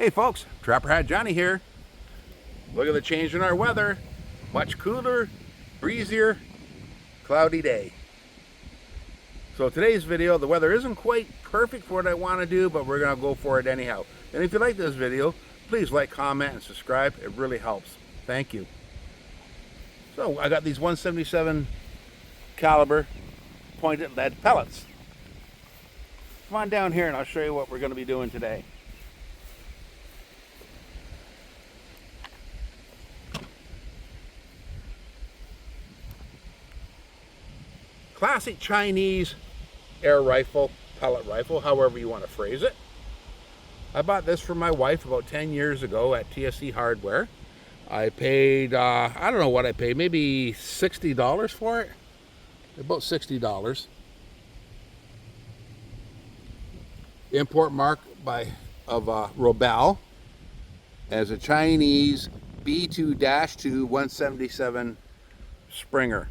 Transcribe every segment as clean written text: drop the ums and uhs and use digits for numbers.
Hey folks, Trapper Hat Johnny here. Look at the change in our weather. Much cooler, breezier, cloudy day. So today's video, the weather isn't quite perfect for what I want to do, but we're going to go for it anyhow. And if you like this video, please like, comment, and subscribe. It really helps. Thank you. So I got these 177 caliber pointed lead pellets. Come on down here and I'll show you what we're going to be doing today. Classic Chinese air rifle, pellet rifle, however you want to phrase it. I bought this for my wife about 10 years ago at TSC Hardware. I paid, I don't know what I paid, maybe $60 for it. About $60. Import mark of Robel as a Chinese B2-2 177 Springer.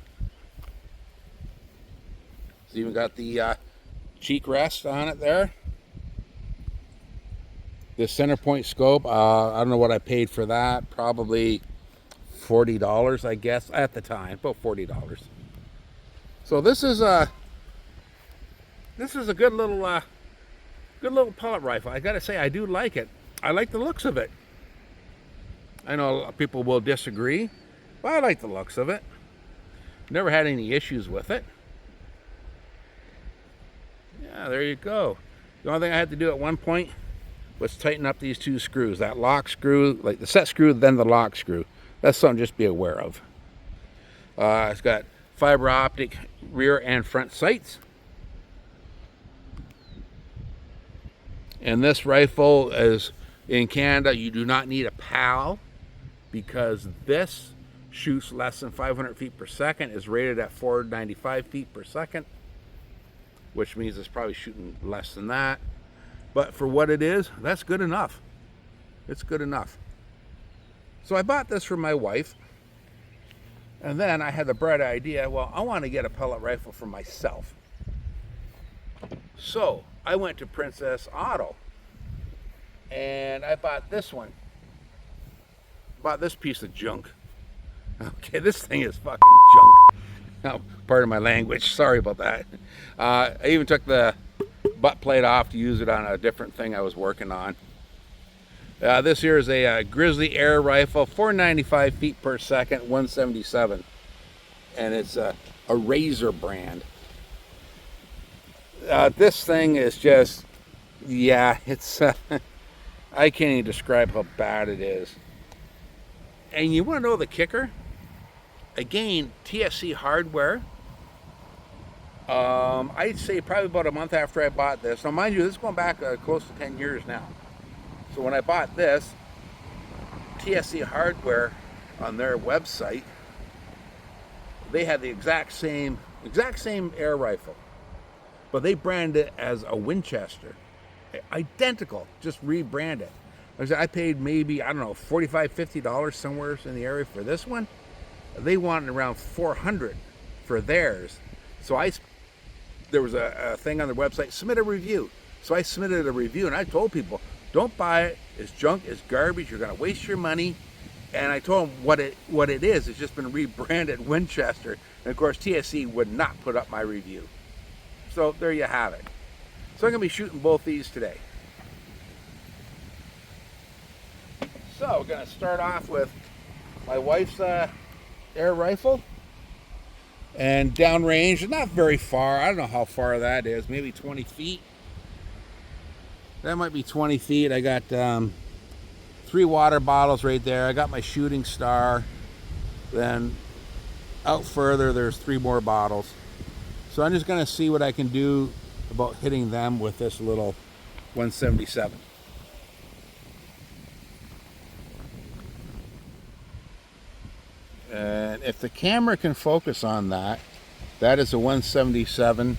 It's even got the cheek rest on it there. The center point scope, I don't know what I paid for that. Probably $40, I guess, at the time, about $40. So this is a good little pellet rifle. I gotta say, I do like it. I like the looks of it. I know a lot of people will disagree, but I like the looks of it. Never had any issues with it. Yeah, there you go. The only thing I had to do at one point was tighten up these two screws. That lock screw, like the set screw, then the lock screw. That's something just be aware of. It's got fiber optic rear and front sights. And this rifle is, in Canada, you do not need a PAL because this shoots less than 500 feet per second, is rated at 495 feet per second, which means it's probably shooting less than that. But for what it is, that's good enough. It's good enough. So I bought this for my wife, and then I had the bright idea, well, I want to get a pellet rifle for myself. So I went to Princess Auto, and I bought this one. Bought this piece of junk. Okay, this thing is fucking junk. Oh, pardon my language, sorry about that. I even took the butt plate off to use it on a different thing I was working on. This here is a Grizzly air rifle, 495 feet per second, 177. And it's a Razor brand. This thing is just, yeah, it's, I can't even describe how bad it is. And you want to know the kicker? Again, TSC Hardware. I'd say probably about a month after I bought this. Now, mind you, this is going back close to 10 years now. So when I bought this, TSC Hardware on their website, they had the exact same air rifle, but they branded it as a Winchester, identical, just rebranded. I paid maybe, I don't know, $45, $50 somewhere in the area for this one. They wanted around $400 for theirs. So there was a thing on their website, submit a review. So I submitted a review, and I told people, don't buy it. It's junk, it's garbage, you're gonna waste your money. And I told them what it is. It's just been rebranded Winchester. And of course, TSC would not put up my review. So there you have it. So I'm gonna be shooting both these today. So we're gonna start off with my wife's air rifle. And downrange, not very far. I don't know how far that is, maybe 20 feet. That might be 20 feet. I got 3 water bottles right there. I got my shooting star. Then out further, there's 3 more bottles. So I'm just gonna see what I can do about hitting them with this little 177. And if the camera can focus on that, that is a 177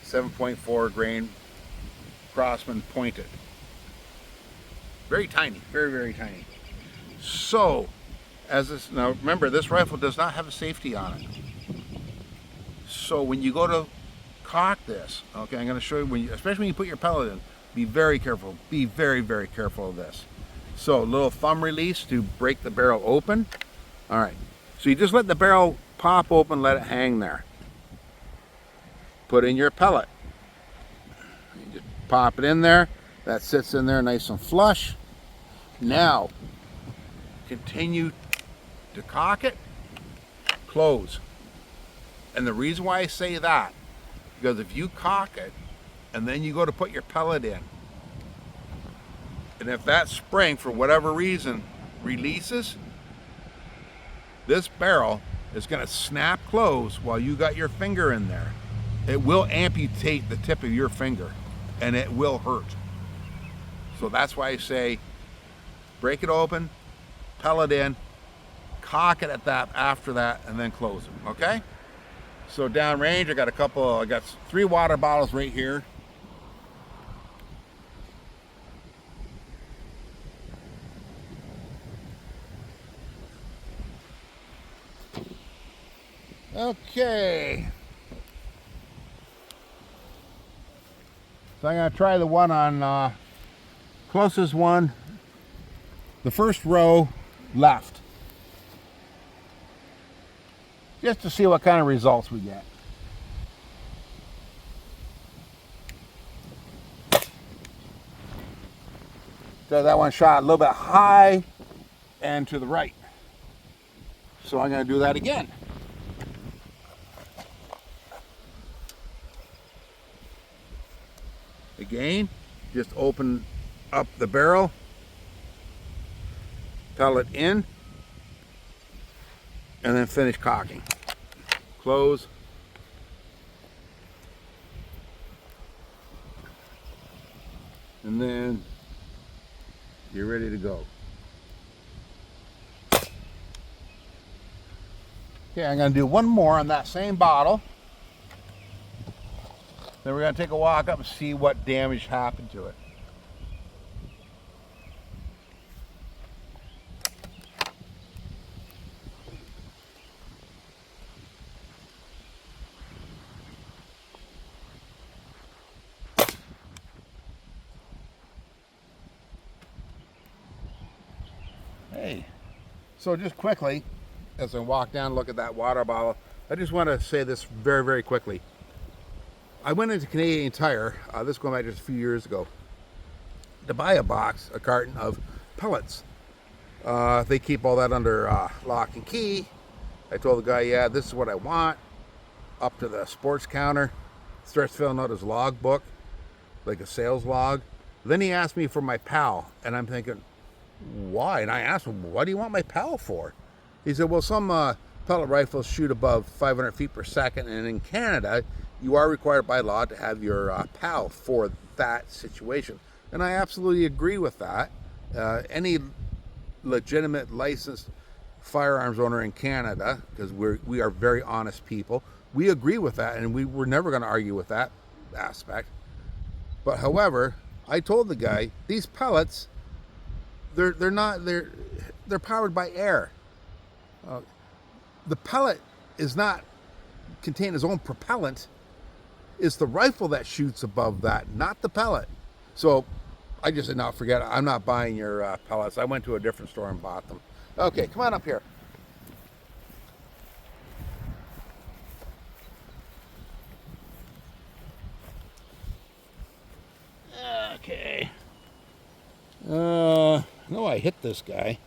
7.4 grain Crossman pointed. Very tiny, very, very tiny. So, now remember, this rifle does not have a safety on it. So when you go to cock this, okay, I'm going to show you, especially when you put your pellet in, be very careful. Be very, very careful of this. So a little thumb release to break the barrel open. All right, so you just let the barrel pop open, let it hang there. Put in your pellet. You just pop it in there. That sits in there nice and flush. Now, continue to cock it, close. And the reason why I say that, because if you cock it and then you go to put your pellet in, and if that spring, for whatever reason, releases, this barrel is going to snap close while you got your finger in there. It will amputate the tip of your finger, and it will hurt. So that's why I say, break it open, pellet in, cock it at that after that, and then close it. Okay? So downrange, I got 3 water bottles right here. Okay. So I'm going to try the one on closest one, the first row left, just to see what kind of results we get. So that one shot a little bit high and to the right. So I'm going to do that again. Again, just open up the barrel, pellet in, and then finish cocking. Close. And then you're ready to go. Okay, I'm going to do one more on that same bottle. Then we're going to take a walk up and see what damage happened to it. Hey, so just quickly, as I walk down and look at that water bottle, I just want to say this very, very quickly. I went into Canadian Tire, this is going back just a few years ago, to buy a carton of pellets. They keep all that under lock and key. I told the guy, yeah, this is what I want. Up to the sports counter, starts filling out his log book, like a sales log. Then he asked me for my PAL, and I'm thinking, why? And I asked him, what do you want my PAL for? He said, well, some pellet rifles shoot above 500 feet per second, and in Canada, you are required by law to have your PAL for that situation. And I absolutely agree with that. Any legitimate licensed firearms owner in Canada, because we are very honest people, we agree with that, and we're never going to argue with that aspect. But however, I told the guy, these pellets, they're powered by air. The pellet is not contain its own propellant. It's the rifle that shoots above that, not the pellet. So I just said, no, forget it. I'm not buying your pellets. I went to a different store and bought them. Okay, come on up here. Okay. No, I hit this guy.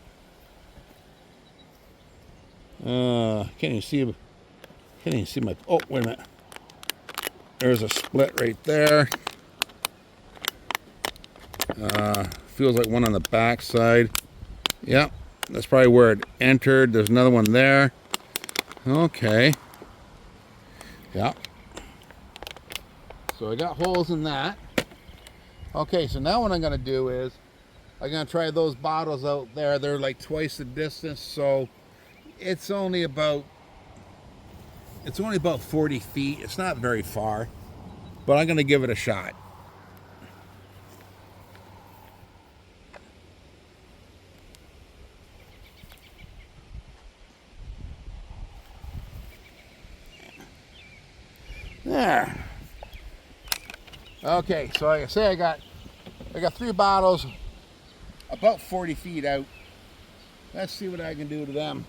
Can't even see my, oh, wait a minute. There's a split right there. Feels like one on the back side. Yep, that's probably where it entered. There's another one there. Okay. Yep. So I got holes in that. Okay, so now what I'm going to do is I'm going to try those bottles out there. They're like twice the distance, so it's only about 40 feet. It's not very far, but I'm going to give it a shot. There. Okay, so like I say, I got 3 bottles. about 40 feet out. Let's see what I can do to them.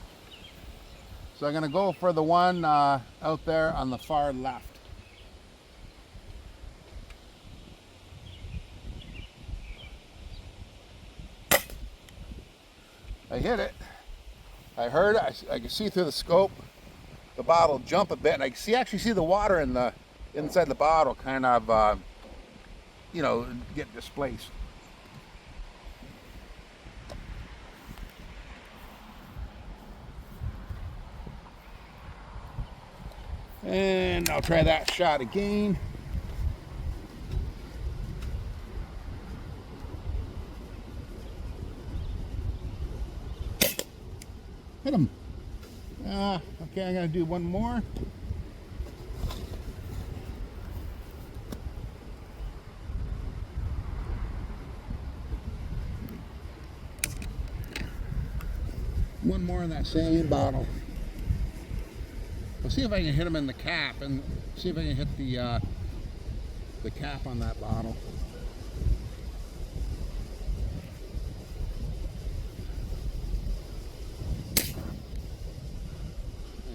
So I'm going to go for the one out there on the far left. I hit it. I heard it. I can see through the scope the bottle jump a bit, and I can actually see the water in the inside the bottle kind of, you know, get displaced. And I'll try that shot again. Hit him. Okay, I'm going to do one more. One more in that same bottle. I'll see if I can hit him in the cap and see if I can hit the cap on that bottle.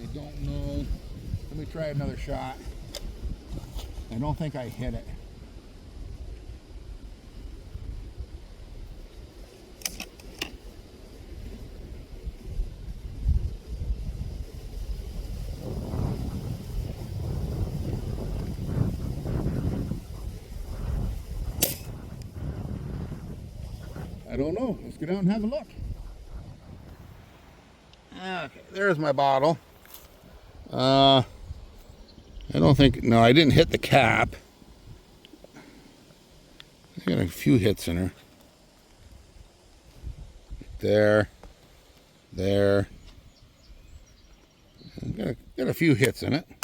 I don't know. Let me try another shot. I don't think I hit it. I don't know. Let's go down and have a look. Okay, there's my bottle. I don't think, no, I didn't hit the cap. I got a few hits in her. There. Got a few hits in it. I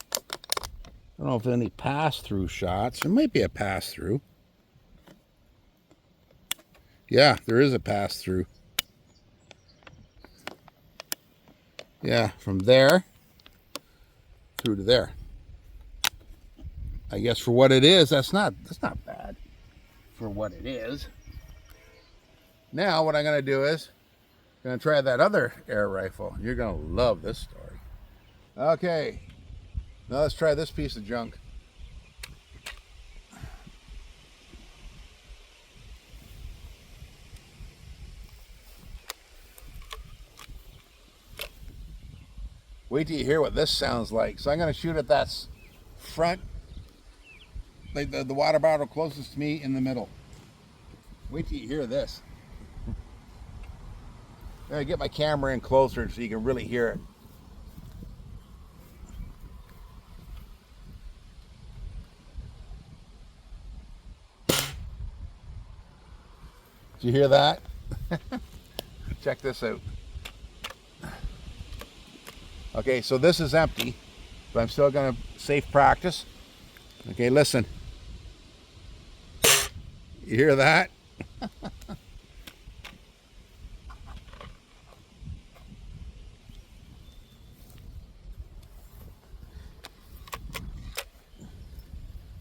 don't know if there's any pass-through shots. There might be a pass-through. Yeah, there is a pass-through. Yeah, from there through to there. I guess for what it is, that's not bad for what it is. Now what I'm going to do is I'm going to try that other air rifle. You're going to love this story. Okay, now let's try this piece of junk. Wait till you hear what this sounds like. So I'm going to shoot at that front, like the water bottle closest to me in the middle. Wait till you hear this. I'm going to get my camera in closer so you can really hear it. Did you hear that? Check this out. Okay, so this is empty, but I'm still going to safe practice. Okay, listen. You hear that? I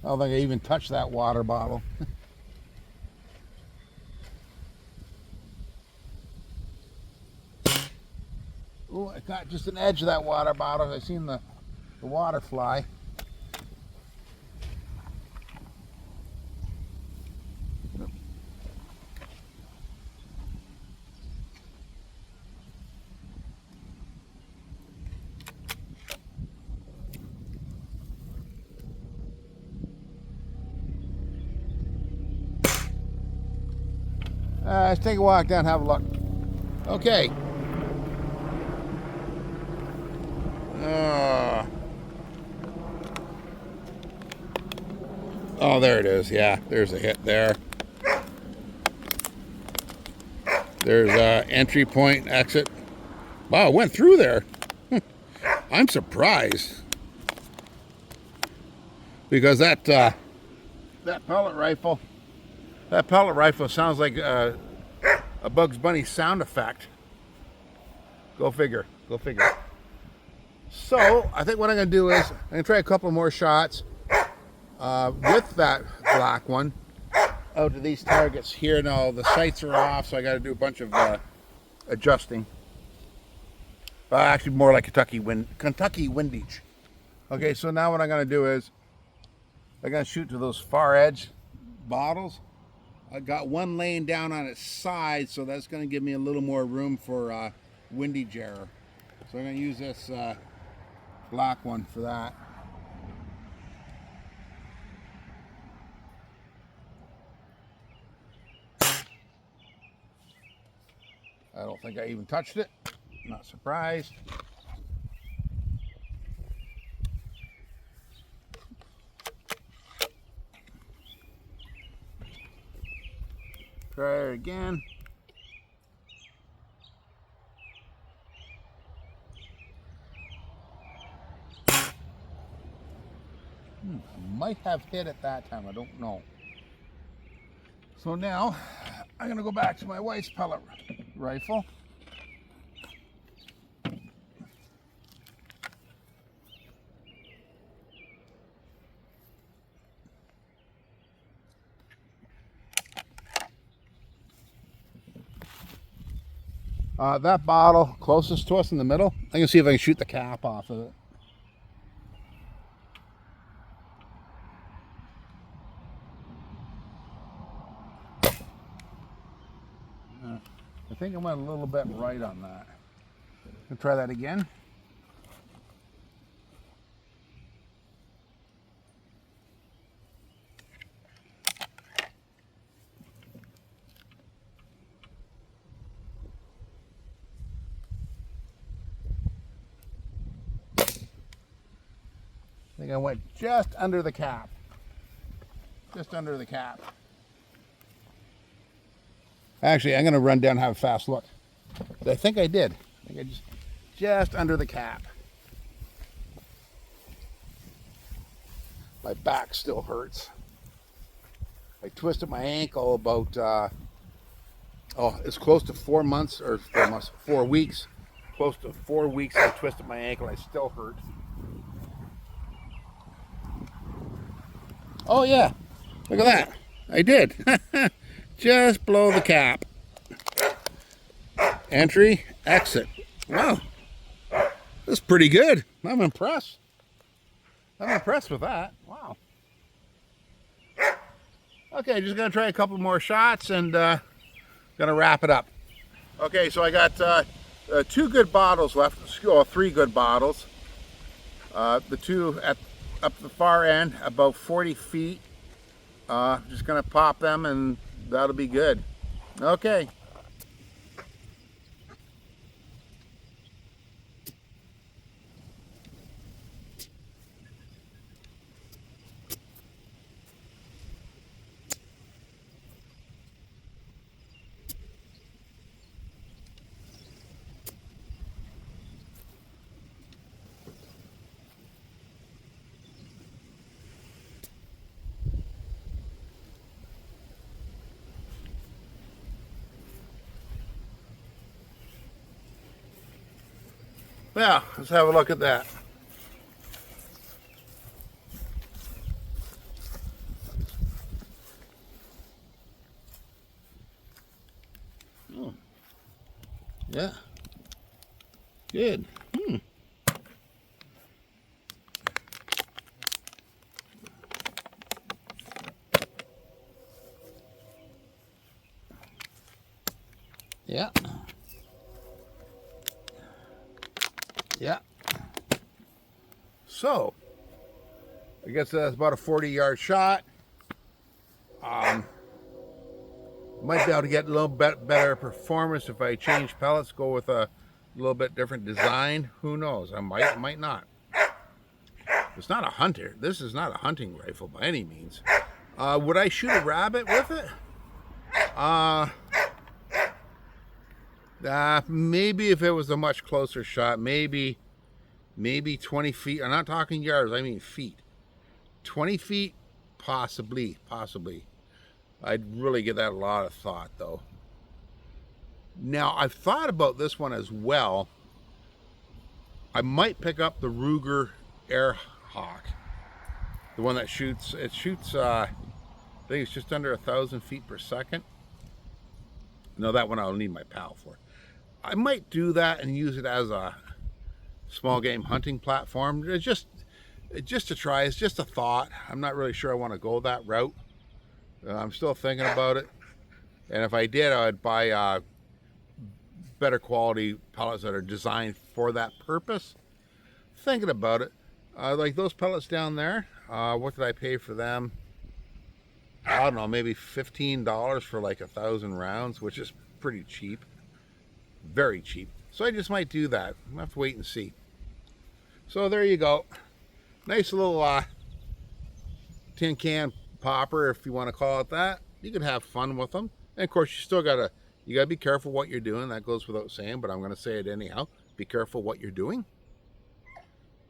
don't think I even touched that water bottle. Oh, I got just an edge of that water bottle. I seen the water fly. Let's take a walk down and have a look. Okay. Oh, there it is. Yeah, there's a hit there. There's entry point, exit. Wow, it went through there. I'm surprised. Because that pellet rifle sounds like a Bugs Bunny sound effect. Go figure. Go figure. So, I think what I'm going to do is I'm going to try a couple more shots with that black one. out to these targets here. Now the sights are off, so I got to do a bunch of adjusting. Actually, more like Kentucky windage. Okay, so now what I'm going to do is I'm going to shoot to those far edge bottles. I got one laying down on its side, so that's going to give me a little more room for windage error. So I'm going to use this black one for that. I don't think I even touched it. Not surprised. Try it again. Might have hit it that time, I don't know. So now I'm gonna go back to my wife's pellet rifle. That bottle closest to us in the middle, I'm gonna see if I can shoot the cap off of it. I think I went a little bit right on that. I'll try that again. I think I went just under the cap. Just under the cap. Actually, I'm going to run down and have a fast look. But I think I did. I think I just under the cap. My back still hurts. I twisted my ankle about, it's close to 4 months, or 4 months, 4 weeks. Close to 4 weeks I twisted my ankle. I still hurt. Oh yeah, look at that. I did. Just below the cap. Entry, exit. Wow. That's pretty good. I'm impressed. I'm impressed with that. Wow. Okay, just gonna try a couple more shots and gonna wrap it up. Okay, so I got 2 good bottles left. Oh, 3 good bottles. The 2 up the far end, about 40 feet. Just gonna pop them and that'll be good. Okay. Yeah, let's have a look at that. Oh. Yeah. Good. Yeah. Yeah. So, I guess that's about a 40-yard shot. Might be able to get a little bit better performance if I change pellets, go with a little bit different design. Who knows? I might not. It's not a hunter. This is not a hunting rifle by any means. Would I shoot a rabbit with it? Maybe if it was a much closer shot, maybe 20 feet. I'm not talking yards, I mean feet. 20 feet, possibly. I'd really give that a lot of thought, though. Now, I've thought about this one as well. I might pick up the Ruger Airhawk, the one that shoots. It shoots think it's just under 1,000 feet per second. No, that one I'll need my pal for. I might do that and use it as a small game hunting platform. Just to try. It's just a thought. I'm not really sure I want to go that route. I'm still thinking about it. And if I did, I would buy better quality pellets that are designed for that purpose. Thinking about it. Like those pellets down there, what did I pay for them? I don't know, maybe $15 for like 1,000 rounds, which is pretty cheap. Very cheap. So I just might do that. I'll have to wait and see. So there you go. Nice little tin can popper, if you want to call it that. You can have fun with them. And of course, you still gotta be careful what you're doing. That goes without saying, but I'm gonna say it anyhow. Be careful what you're doing.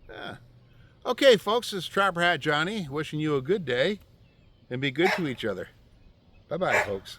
Yeah. Okay, folks, this is Trapper Hat Johnny wishing you a good day and be good to each other. Bye-bye, folks.